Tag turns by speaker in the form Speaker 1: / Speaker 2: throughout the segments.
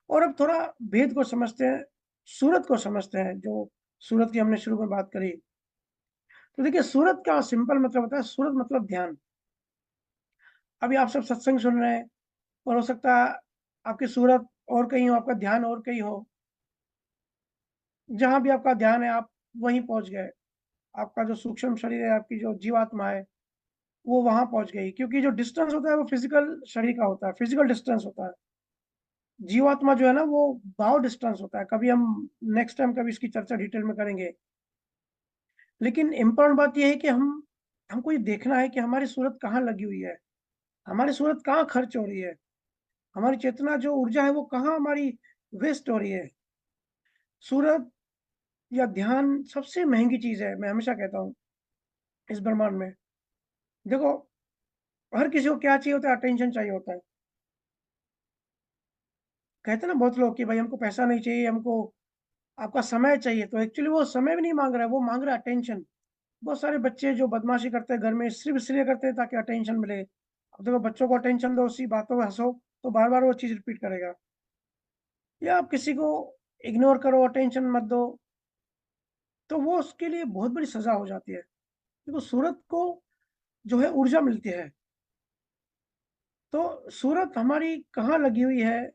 Speaker 1: और अब थोड़ा भेद को समझते हैं, सूरत को समझते हैं, जो सूरत की हमने शुरू में बात करी। तो देखिए सूरत का सिंपल मतलब होता है, सूरत मतलब ध्यान। अभी आप सब सत्संग सुन रहे हैं और हो सकता है आपकी सूरत और कहीं हो, आपका ध्यान और कहीं हो। जहाँ भी आपका ध्यान है आप वहीं पहुँच गए। आपका जो सूक्ष्म शरीर है, आपकी जो जीवात्मा है, वो वहाँ पहुँच गई, क्योंकि जो डिस्टेंस होता है वो फिज़िकल शरीर का होता है, फिज़िकल डिस्टेंस होता है। जीवात्मा जो है ना वो भाव डिस्टेंस होता है। कभी हम नेक्स्ट टाइम कभी इसकी चर्चा डिटेल में करेंगे। लेकिन इम्पोर्टेंट बात ये है कि हमको ये देखना है कि हमारी सूरत कहाँ लगी हुई है, हमारी सूरत कहाँ खर्च हो रही है, हमारी चेतना जो ऊर्जा है वो कहाँ हमारी वेस्ट हो रही है। सूरत या ध्यान सबसे महँगी चीज़ है, मैं हमेशा कहता हूँ इस ब्रह्मांड में। देखो, हर किसी को क्या चाहिए होता है? अटेंशन चाहिए होता है। कहते हैं ना बहुत लोग कि भाई हमको पैसा नहीं चाहिए, हमको आपका समय चाहिए। तो एक्चुअली वो समय भी नहीं माँग रहा है, वो माँग रहा है अटेंशन। बहुत सारे बच्चे जो बदमाशी करते हैं घर में सिर्फ़ इसलिए करते हैं ताकि अटेंशन मिले। अब देखो बच्चों को अटेंशन दो, उसी बातों पे हँसो, तो बार-बार वो चीज़ रिपीट करेगा। या आप किसी को इग्नोर करो, अटेंशन मत दो, तो वो उसके लिए बहुत बड़ी सज़ा हो जाती है। देखो सूरत को जो है ऊर्जा मिलती है। तो सूरत हमारी कहाँ लगी हुई है?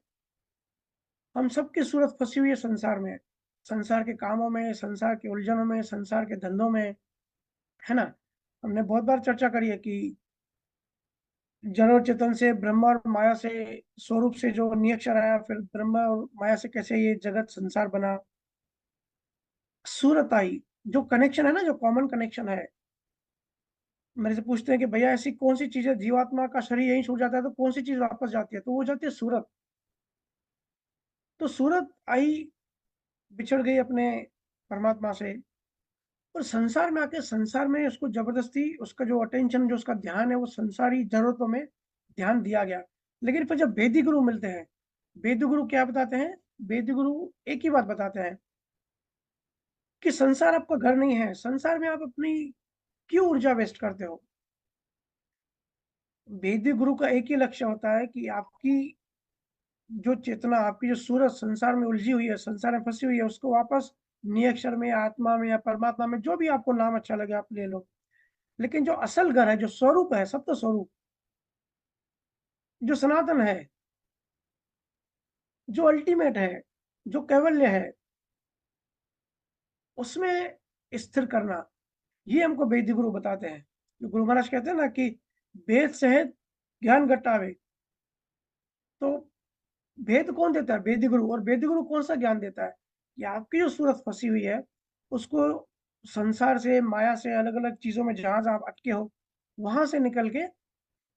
Speaker 1: हम सबकी सूरत फँसी हुई है संसार में। संसार के कामों में, संसार की उलझनों में, संसार के धंधों में, है ना? हमने बहुत बार चर्चा करी है कि जड़ और चेतन से, ब्रह्मा और माया से, स्वरूप से जो नियक्षर आया, फिर ब्रह्मा और माया से कैसे ये जगत संसार बना। सूरत आई, जो कनेक्शन है ना, जो कॉमन कनेक्शन है। मेरे से पूछते हैं कि भैया ऐसी कौन-सी चीज़ है, जीवात्मा का शरीर यहीं छूट जाता है तो कौन-सी चीज़ वापस जाती है? तो वो जाती है सूरत। तो सूरत आई, बिछड़ गई अपने परमात्मा से और संसार में आके संसार में उसको ज़बरदस्ती उसका जो अटेंशन, जो उसका ध्यान है, वो संसारी ज़रूरतों में ध्यान दिया गया। लेकिन फिर जब वेदी गुरु मिलते हैं, वेदी गुरु क्या बताते हैं? वेदी गुरु एक ही बात बताते हैं कि संसार आपका घर नहीं है, संसार में आप अपनी क्यों ऊर्जा वेस्ट करते हो? वेदी गुरु का एक ही लक्ष्य होता है कि आपकी जो चेतना, आपकी जो सूरत संसार में उलझी हुई है, संसार में फँसी हुई है, उसको वापस नियक्षर में, आत्मा में या परमात्मा में, जो भी आपको नाम अच्छा लगे आप ले लो। लेकिन जो असल घर है, जो स्वरूप है, सत्य स्वरूप, जो सनातन है, जो अल्टीमेट है, जो कैवल्य है, उसमें स्थिर करना, ये हमको वेदी गुरु बताते हैं। जो गुरु महाराज कहते हैं ना कि वेद सहित ज्ञान गट्टावे। तो वेद कौन देता है? वेदी गुरु। और वेदी गुरु कौन-सा ज्ञान देता है? कि आपकी जो सूरत फँसी हुई है, उसको संसार से, माया से, अलग-अलग चीज़ों में जहाँ-जहाँ आप अटके हो, वहाँ से निकल के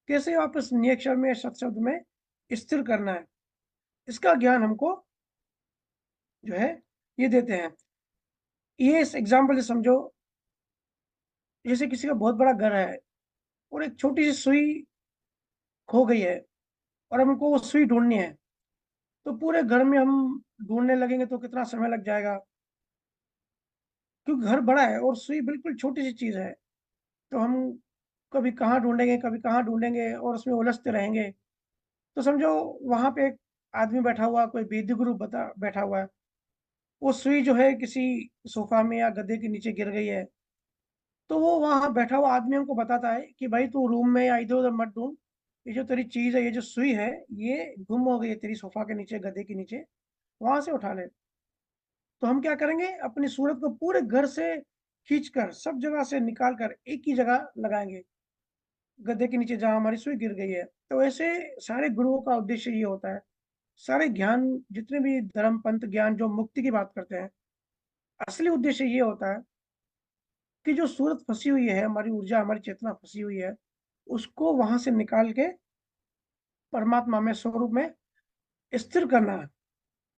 Speaker 1: कैसे वापस नियक्षर में, सत-शब्द में स्थिर करना है। इसका ज्ञान हमको जो है, ये देते हैं। ये इस एग्ज़ाम्पल से समझो, जैसे किसी का बहुत बड़ा घर है और एक छोटी-सी सुई खो गई है और हमको वो सुई ढूँढनी है। तो पूरे घर में हम ढूँढने लगेंगे तो कितना समय लग जाएगा, क्योंकि घर बड़ा है और सुई बिल्कुल छोटी-सी चीज़ है। तो हम कभी कहाँ ढूँढेंगे, कभी कहाँ ढूँढेंगे और उसमें उलझते रहेंगे। तो समझो वहाँ पे एक आदमी बैठा हुआ, कोई वेदी गुरु बता बैठा हुआ है। वो सुई जो है किसी सोफ़ा में या गद्दे के नीचे गिर गई है। तो वो वहाँ बैठा हुआ आदमी हमको बताता है कि भाई तू रूम में या इधर-उधर मत ढूँढ, ये जो तेरी चीज़ है, ये जो सुई है, ये गुम हो गई है तेरी सोफ़ा के नीचे, गद्दे के नीचे, वहाँ से उठा ले। तो हम क्या करेंगे, अपनी सूरत को पूरे घर से खींचकर, सब जगह से निकाल कर एक ही जगह लगाएँगे, गद्दे के नीचे जहाँ हमारी सुई गिर गई है। तो ऐसे सारे गुरुओं का उद्देश्य ये होता है, सारे ज्ञान, जितने भी धर्म, पंथ, ज्ञान जो मुक्ति की बात करते हैं, असली उद्देश्य ये होता है कि जो सूरत फँसी हुई है, हमारी ऊर्जा, हमारी चेतना फँसी हुई है, उसको वहाँ से निकाल के परमात्मा में, स्वरूप में स्थिर करना है।